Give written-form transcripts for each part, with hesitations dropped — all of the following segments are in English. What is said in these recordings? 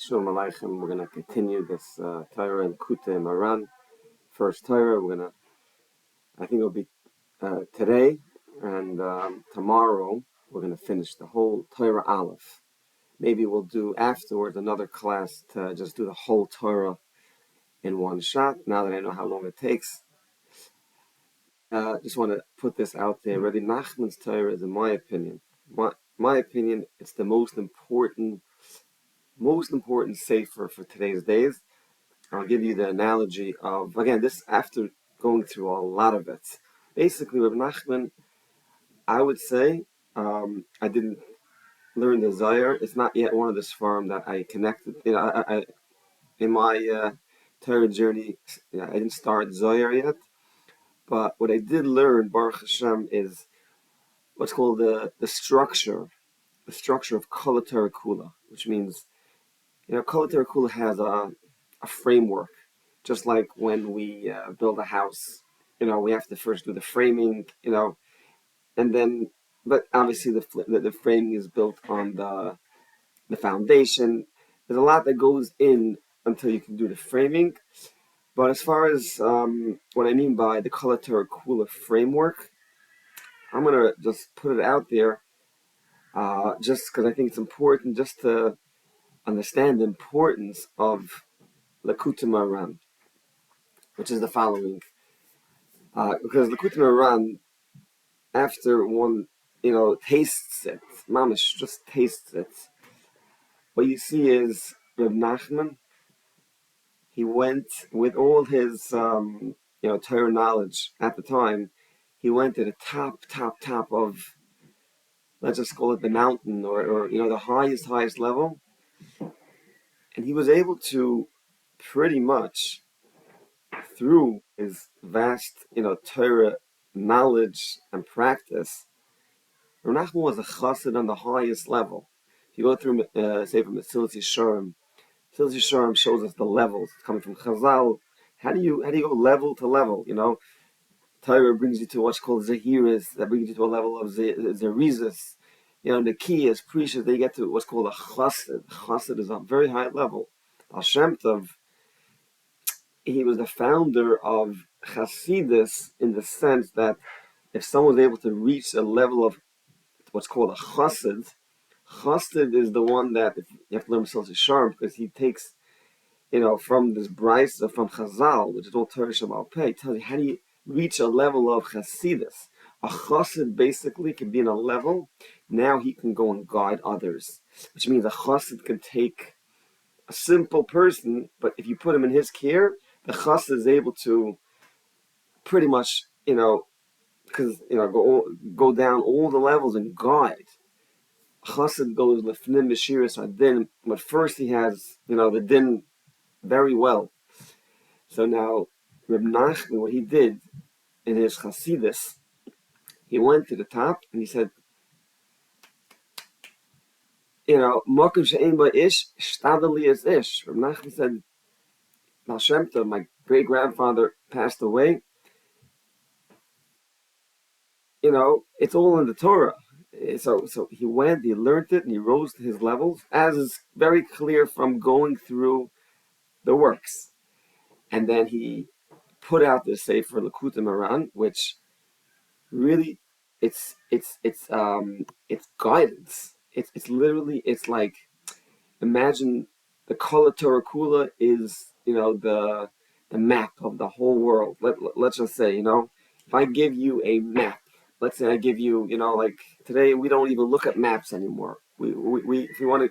Shalom Aleichem. We're going to continue this Torah in Likutei Moharan. First Torah, I think it'll be today and tomorrow. We're going to finish the whole Torah Aleph. Maybe we'll do afterwards another class to just do the whole Torah in one shot. Now that I know how long it takes, just want to put this out there. Rabbi Nachman's Torah is, in my opinion, it's the most important sefer for today's days. I'll give you the analogy of, again, this after going through a lot of it. Basically, with Nachman, I would say, I didn't learn the Zohar. It's not yet one of the Sfarim that I connected. I in my Torah journey, I didn't start Zohar yet. But what I did learn, Baruch Hashem, is what's called the structure of Kol Torah Kula, which means, Kol Torah Kula has a framework. Just like when we build a house, we have to first do the framing, and then, but obviously the framing is built on the foundation. There's a lot that goes in until you can do the framing. But as far as what I mean by the Kol Torah Kula framework, I'm going to just put it out there just because I think it's important just to understand the importance of Likutei Moharan, which is the following. Because Likutei Moharan, after one, tastes it, mamish, just tastes it, what you see is Reb Nachman, he went with all his, Torah knowledge at the time, he went to the top of, let's just call it the mountain, or the highest level, and he was able to pretty much, through his vast, Torah knowledge and practice, Rav Nachman was a chassid on the highest level. If you go through, say, from Mesilas Yesharim, Mesilas Yesharim shows us the levels coming from Chazal. How do you go level to level? Torah brings you to what's called Zahiris, that brings you to a level of Zerizis. The key is precious. They get to what's called a chassid. Chassid is a very high level. Al Shem Tov, he was the founder of Hasidus in the sense that if someone was able to reach a level of what's called a chassid is the one that, if you have to learn Mesilas Yesharim, because he takes, from this brisa from Chazal, which is all Torah Sheba'al Peh, tells you how do you reach a level of Hasidus. A chassid basically can be in a level, now he can go and guide others, which means a chassid can take a simple person, but if you put him in his care, the chassid is able to pretty much, because go down all the levels and guide. Chassid goes lefnim b'shiras adin, but first he has, the din very well. So now, Reb Nachman, what he did in his Chasidus, he went to the top and he said, Mokum she'ein ba ish, shtadali es ish. Reb Nachman said, Al Shem Tov, my great grandfather passed away. It's all in the Torah. So he went, he learned it, and he rose to his levels, as is very clear from going through the works. And then he put out the Sefer Likutei Moharan, which really, it's guidance. It's like, imagine the Kol Torah Kula is, the map of the whole world. Let's just say, if I give you a map, let's say I give you, like today we don't even look at maps anymore. We if you want to,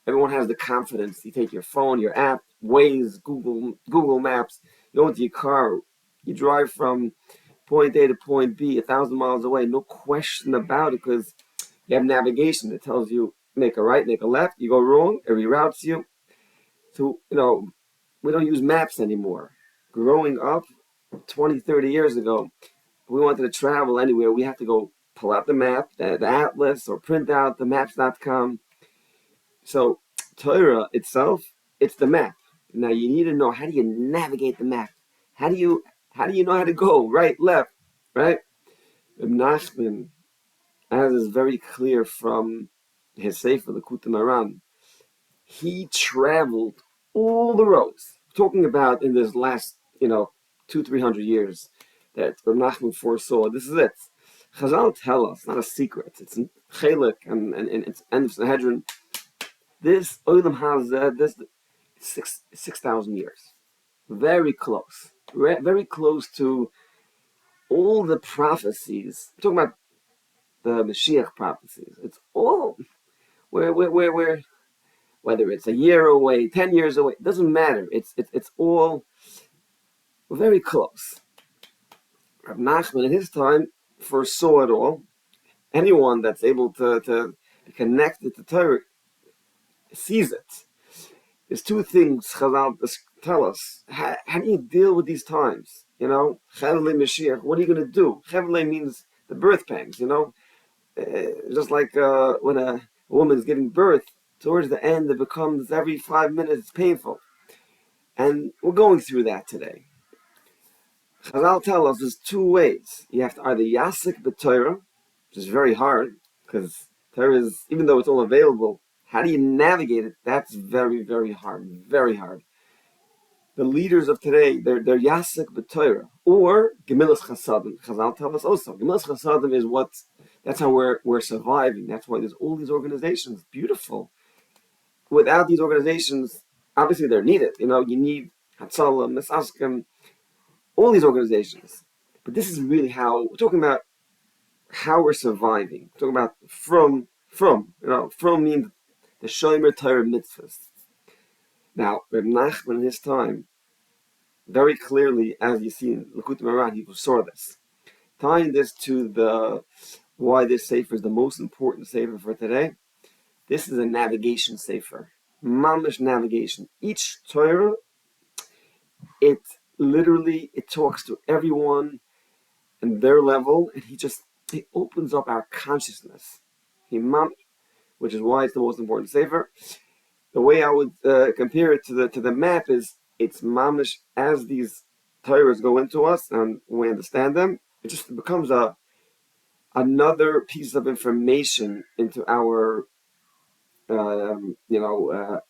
everyone has the confidence. You take your phone, your app, Waze, Google Maps. You go into your car, you drive from point A to point B, 1,000 miles away, no question about it, because you have navigation that tells you make a right, make a left. You go wrong, it reroutes you. So we don't use maps anymore. Growing up 20, 30 years ago, we wanted to travel anywhere, we have to go pull out the map, the atlas, or print out the maps.com. So Torah itself, it's the map. Now you need to know, how do you navigate the map? How do you know how to go right, left, right? Reb Nachman, as is very clear from his Sefer Likutei Moharan, he traveled all the roads. Talking about in this last, 200-300 years that Reb Nachman foresaw. This is it. Chazal tell us, not a secret. It's in Chelik and it's end of Sanhedrin. This Olam Hazeh, this 6,000 years. Very close. Very close to all the prophecies. We're talking about the Mashiach prophecies. It's all where whether it's a year away, 10 years away, it doesn't matter. It's all very close. Reb Nachman in his time foresaw it all. Anyone that's able to connect it to Torah sees it. There's two things Chazal tell us. How do you deal with these times? Chevle Mashiach, what are you going to do? Chevle means the birth pangs, just like when a woman is giving birth, towards the end it becomes every 5 minutes it's painful. And we're going through that today. Chazal tell us there's two ways. You have to either yasik b'Torah, which is very hard, because Torah is, even though it's all available, how do you navigate it? That's very, very hard. Very hard. The leaders of today, they're yasik b'Torah, or gemilas chasadim. Chazal tell us also, gemilas chasadim is that's how we're surviving. That's why there's all these organizations. Beautiful. Without these organizations, obviously they're needed. You need Hatzalah, Mesaskim, all these organizations. But this is really how we're talking about how we're surviving. We're talking about from means the Shomer Torah mitzvahs. Now, Reb Nachman in his time, very clearly, as you see in Likutei Moharan, he saw this. Tying this to why this sefer is the most important sefer for today. This is a navigation sefer, mamish navigation. Each Torah, it talks to everyone and their level, and he opens up our consciousness. Which is why it's the most important sefer. The way I would compare it to the map is it's mamish as these Torahs go into us and we understand them. It just becomes another piece of information into our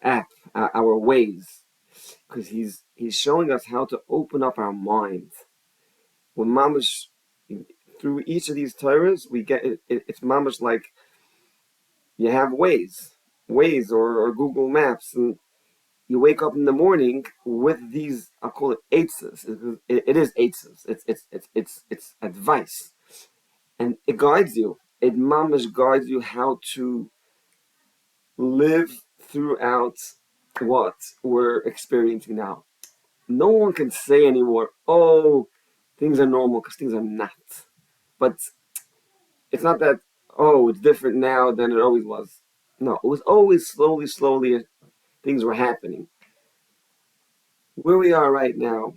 app, our ways, because he's showing us how to open up our minds. When mamish through each of these Torahs, we get it. It's mamish like you have Waze or Google Maps, and you wake up in the morning with these. I'll call it eitzes. It is eitzes. It's advice, and it guides you. It mamish guides you how to live throughout what we're experiencing now. No one can say anymore, oh, things are normal, because things are not. But it's not that, oh, it's different now than it always was. No, it was always slowly, things were happening. Where we are right now,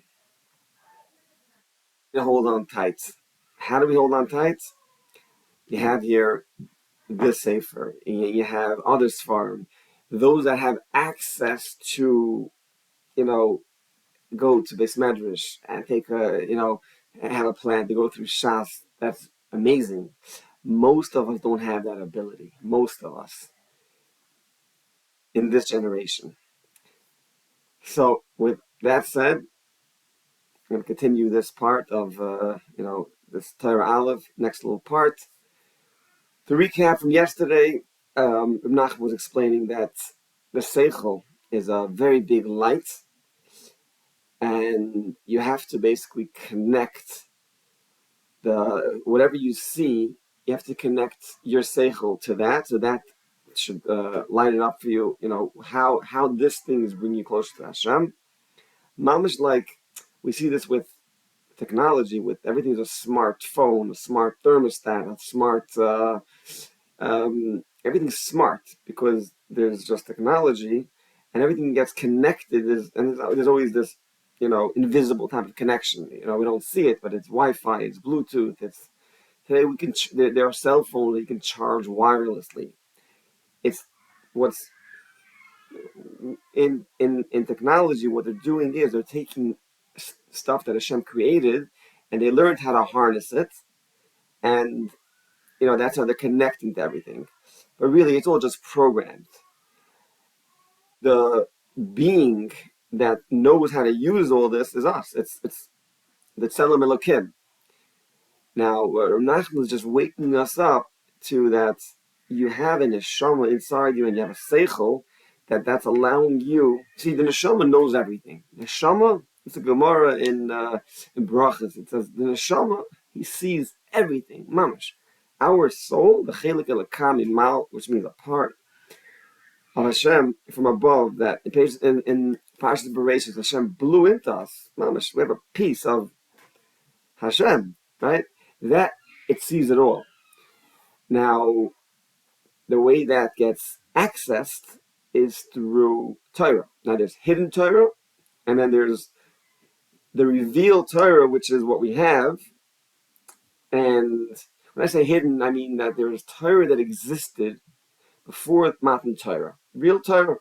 we hold on tight. How do we hold on tight? You have here this Sefer, you have other Sfarim, those that have access to, go to Beis Medrash and have a plan to go through Shas. That's amazing. Most of us don't have that ability. Most of us in this generation. So with that said, I'm going to continue this part of, this Torah Aleph, next little part. To recap from yesterday, Reb Nachman was explaining that the Seichel is a very big light, and you have to basically connect whatever you see, you have to connect your Seichel to that, so that should light it up for you, how this thing is bringing you closer to Hashem. Mamish, like we see this with technology, with everything's a smartphone, a smart thermostat, a smart, everything's smart because there's just technology and everything gets connected. There's always this, invisible type of connection. We don't see it, but it's Wi-Fi, it's Bluetooth, today we can, there are cell phones that you can charge wirelessly. It's what's in technology. What they're doing is they're taking stuff that Hashem created, and they learned how to harness it, and that's how they're connecting to everything. But really, it's all just programmed. the being that knows how to use all this is us. It's the Tzelem Elokim. Now, Nachman is just waking us up to that you have a neshama inside you and you have a seichel that's allowing you. See, the neshama knows everything. Neshama, it's a Gemara in Brachas. It says the neshama, he sees everything. Mamash. Our soul, the chelik elakam imal, which means a part of Hashem from above, that in Parshas Bereshis, Hashem blew into us. Mamash, we have a piece of Hashem, right? That it sees it all. Now, the way that gets accessed is through Torah. Now, there's hidden Torah, and then there's the revealed Torah, which is what we have. And when I say hidden, I mean that there is Torah that existed before Matan Torah. Real Torah.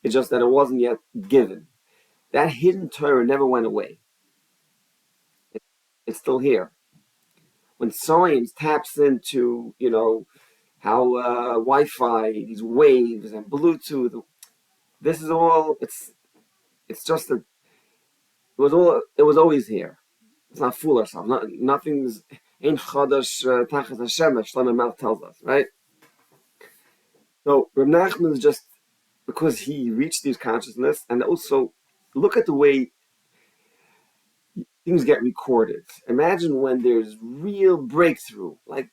It's just that it wasn't yet given. That hidden Torah never went away. It's still here. When science taps into, how Wi-Fi, these waves and Bluetooth, this is all. It's just that it was always here. Let's not fool ourselves. Nothing's ein chadash tachas hashemesh. Shlomo Melech tells us, right? So Reb Nachman is just because he reached these consciousness, and also look at the way things get recorded. Imagine when there's real breakthrough. Like,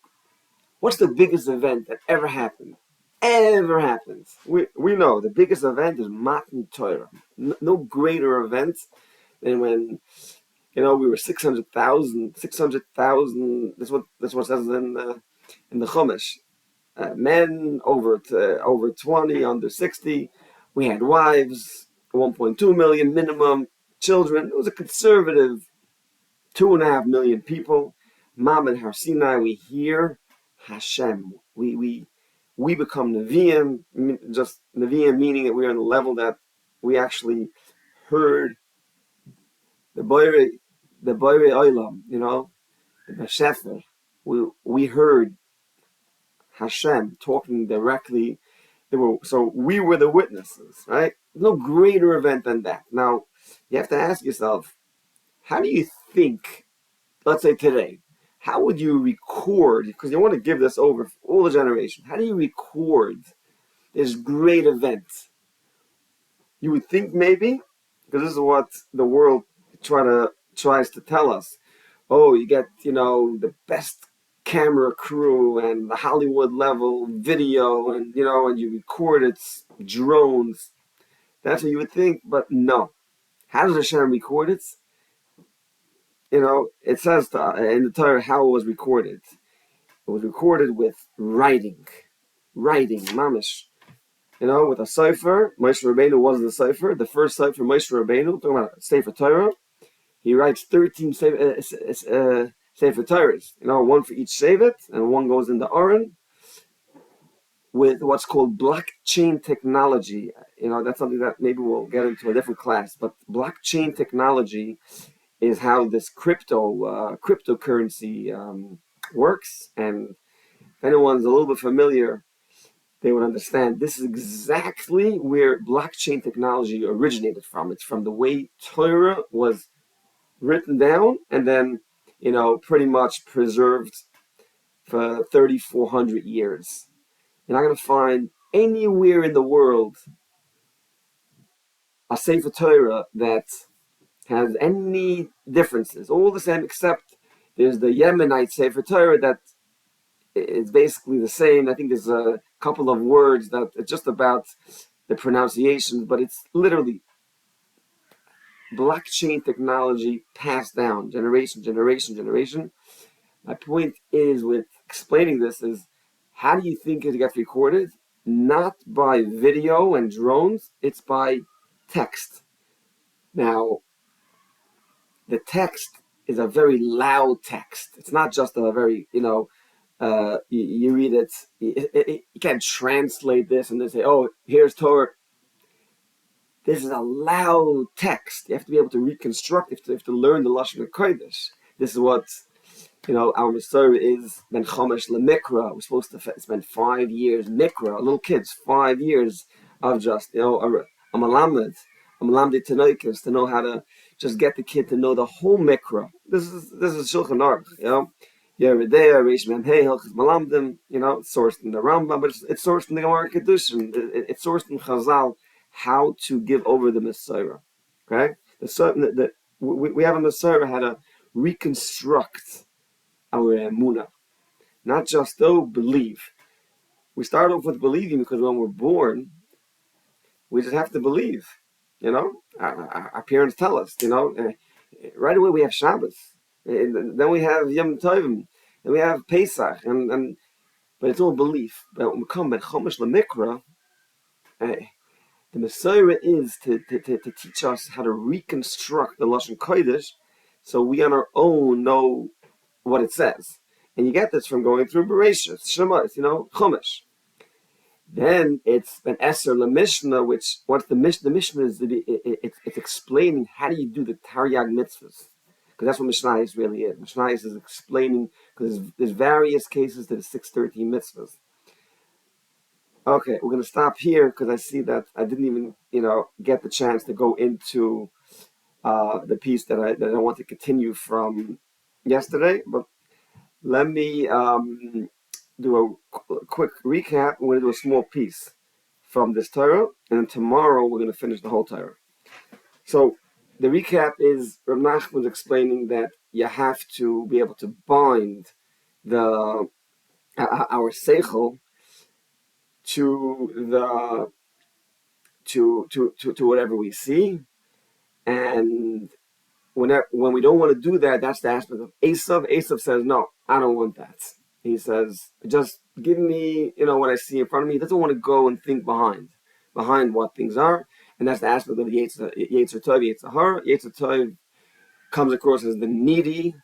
what's the biggest event that ever happened? Ever happens? We know the biggest event is Matan Torah. No greater event than when we were 600,000. 600,000. That's what it says in the Chumash. Men over 20, under 60. We had wives, 1.2 million minimum. Children. It was a conservative 2.5 million people. Mam and Har Sinai, we hear Hashem. We become Nevi'im, just Nevi'im meaning that we're on the level that we actually heard the Boire Olam, the Beshefer. We heard Hashem talking directly. So we were the witnesses, right? No greater event than that. Now, you have to ask yourself, how do you think, let's say today, how would you record, because you want to give this over for all the generation, how do you record this great event? You would think maybe, because this is what the world tries to tell us, you get, the best camera crew and the Hollywood level video and you record it's drones. That's what you would think, but no. How does Hashem record it? It says in the Torah how it was recorded. It was recorded with writing, mamish. With a cipher. Moshe Rabbeinu wasn't a cipher. The first cipher, Moshe Rabbeinu, talking about Sefer Torah, he writes 13 Sefer Torahs. One for each Shevet, and one goes in the Ahron, with what's called blockchain technology. That's something that maybe we'll get into a different class. But blockchain technology is how this cryptocurrency works. And if anyone's a little bit familiar, they would understand this is exactly where blockchain technology originated from. It's from the way Torah was written down and then, pretty much preserved for 3,400 years. You're not going to find anywhere in the world a Sefer Torah that has any differences. All the same, except there's the Yemenite Sefer Torah that is basically the same. I think there's a couple of words that it's just about the pronunciations, but it's literally blockchain technology passed down generation. My point is with explaining this is, how do you think it gets recorded? Not by video and drones, it's by text. Now, the text is a very loud text. It's not just a very, you read it, you can't translate this and then say, here's Torah. This is a loud text. You have to be able to reconstruct it. You have to learn the Lashon HaKodesh. This is what, our Masorah is, Ben Chomesh LeMikra. We're supposed to spend 5 years, Mikra, little kids, 5 years of just, a a malamed, tanoikus, to know how to just get the kid to know the whole mikra. This is Shulchan Aruch, Yeridea, Reish Mem Hey, Hilchas Malamdim, it's sourced in the Rambam, but it's sourced in the Gemara Kedushin. It's sourced in Chazal, how to give over the Messiah. Okay? We have a Messiah how to reconstruct our emunah. Not just, believe. We start off with believing because when we're born, we just have to believe. Our parents tell us, right away we have Shabbos. And then we have Yom Tovim, and we have Pesach, but it's all belief. But when we come at Chomesh Lemikra, the Messiah is to teach us how to reconstruct the Lashon Kodesh, so we on our own know what it says. And you get this from going through Bereshit, Shemot, Chumash. Then it's an Eser LaMishnah, which what's the Mishnah? The Mishnah is it's explaining how do you do the Taryag mitzvahs, because that's what Mishnah really is. Mishnah is explaining, because there's various cases to the 613 mitzvahs. Okay, we're going to stop here because I see that I didn't even get the chance to go into the piece that I want to continue from yesterday, but let me do a quick recap. We're going to do a small piece from this Torah, and then tomorrow we're going to finish the whole Torah. So the recap is Rav Nachman explaining that you have to be able to bind our seichel to whatever we see, and when we don't want to do that, that's the aspect of Esav. Esav says, no, I don't want that. He says, just give me, what I see in front of me. He doesn't want to go and think behind what things are. And that's the aspect of the Yetzer Tov, Yetzer Hara. Yetzer Tov comes across as the needy,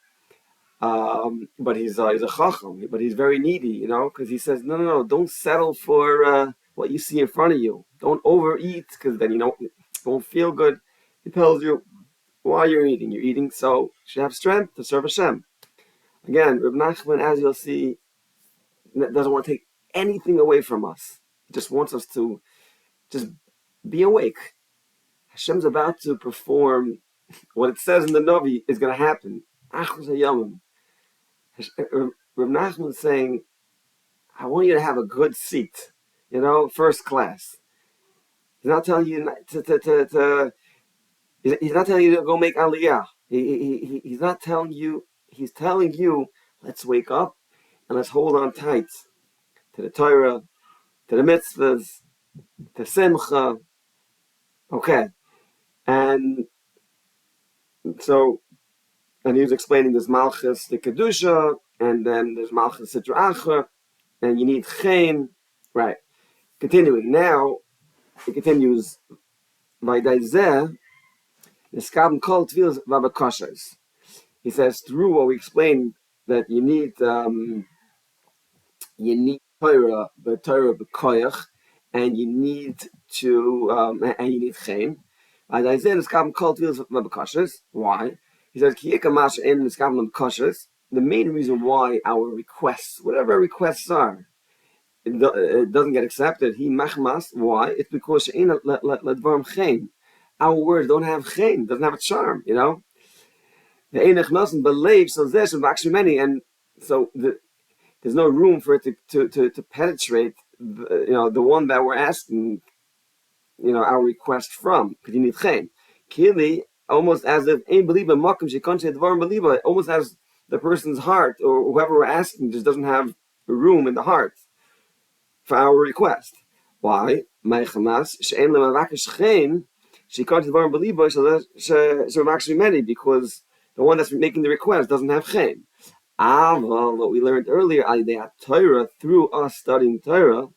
but he's a chacham, but he's very needy, because he says, no, don't settle for what you see in front of you. Don't overeat, because then, it won't feel good. He tells you, why you're eating. You're eating so you should have strength to serve Hashem. Again, Reb Nachman, as you'll see, doesn't want to take anything away from us. He just wants us to just be awake. Hashem's about to perform what it says in the Navi is going to happen. Achrus hayamim. Reb Nachman is saying, I want you to have a good seat, first class. He's not telling you He's not telling you to go make aliyah. He's not telling you. He's telling you, let's wake up and let's hold on tight to the Torah, to the mitzvahs, to simcha. Okay, and so, and he was explaining there's malchus the kedusha, and then there's malchus sitra achra, and you need chaim. Right. Continuing now, it continues by daizeh. He says through what we explained that you need Torah, the Torah b'koyach, and you need chaim. Why? He says the main reason why our requests, whatever our requests are, it doesn't get accepted. He machmas. Why? It's because our words don't have chaim, doesn't have a charm, The einach nosen believe so there's many, and so there's no room for it to penetrate the one that we're asking our request from, because you need chaim. Kili, almost as if ein believer makom shekonche dvarim believer, almost as the person's heart or whoever we're asking just doesn't have room in the heart for our request. Why? Meichamas she'en lemavakesh chaim. She can't believe many, because the one that's making the request doesn't have chaim. What we learned earlier, Torah, through us studying Torah,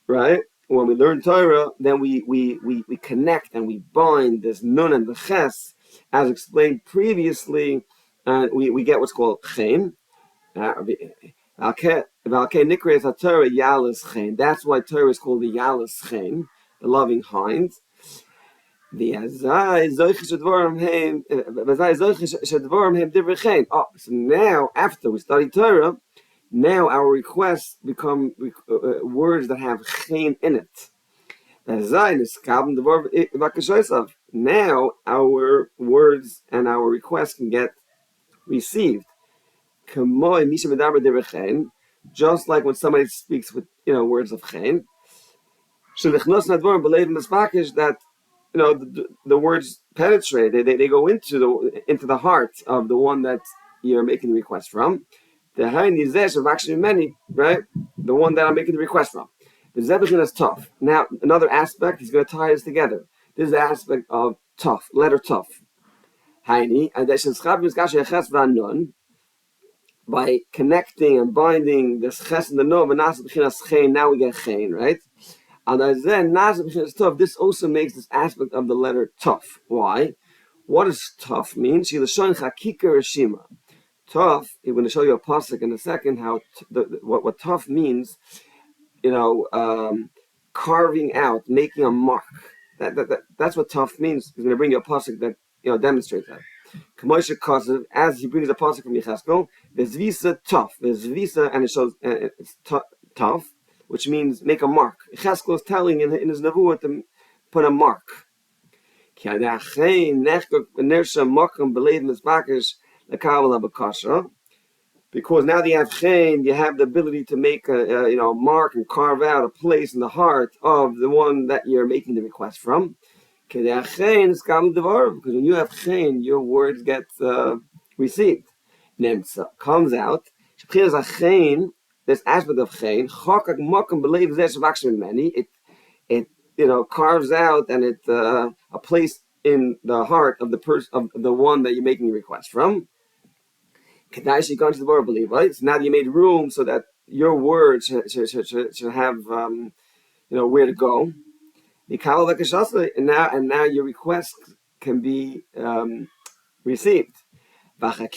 right? When we learn Torah, then we connect and we bind this nun and the ches, as explained previously, and we get what's called chaim. That's why Torah is called the Yalas Chaim, the loving hind. So now, after we study Torah, Now our requests become words that have chen in it. Now our words and our requests can get received. Just like when somebody speaks with words of chen. That the words penetrate, they go into the heart of the one that you're making the request from. The hain is actually many, right? The one that I'm making the request from. The zebachin is tough. Now another aspect, he's going to tie this together. This is the aspect of tough, letter tough. Haini and by connecting and binding this ches and the no, now we get chen, right? And then tough. This also makes this aspect of the letter tough. Why? What does tough mean? Tough. I'm going to show you a pasuk in a second how what tough means. Carving out, making a mark. That's what tough means. He's going to bring you a pasuk that demonstrates that. As he brings a pasuk from Yecheskel, there's visa tough. There's visa, and it shows it's tough, which means make a mark. Yecheskel is telling in his nevuah to put a mark. Because now that you have chen, you have the ability to make a mark and carve out a place in the heart of the one that you're making the request from. Because when you have chen, your words get received. Nemtza comes out. This aspect of chen, it carves out and it a place in the heart of the person of the one that you're making the request from. Right? So now you made room so that your words should have where to go. And now your request can be received. And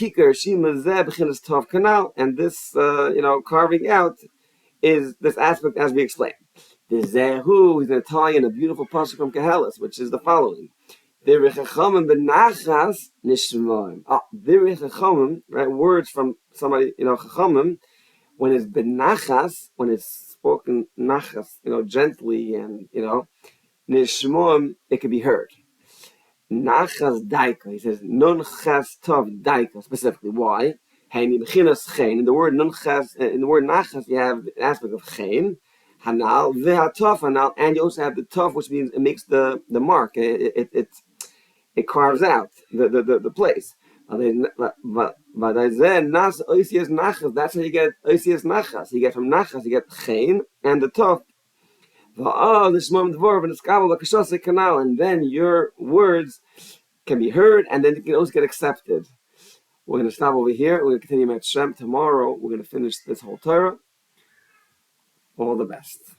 this carving out is this aspect as we explained. The Zehu is going to tie in a beautiful pasuk from Kehelis, which is the following. Right? Words from somebody, chachamim, when it's benachas, when it's spoken nachas, gently and, nishmoim, it can be heard. Nachas daika, he says, nun chas tov daika, specifically. Why? In the word nunchas, in the word nachas, you have the aspect of chen, hanal, vehatov hanal, and you also have the tov, which means it makes the mark. It carves out the place. That's how you get oisias nachas. You get from nachas, you get chen and the tov. And then your words can be heard, and then it can also get accepted. We're going to stop over here. We're going to continue Met Shem tomorrow. We're going to finish this whole Torah. All the best.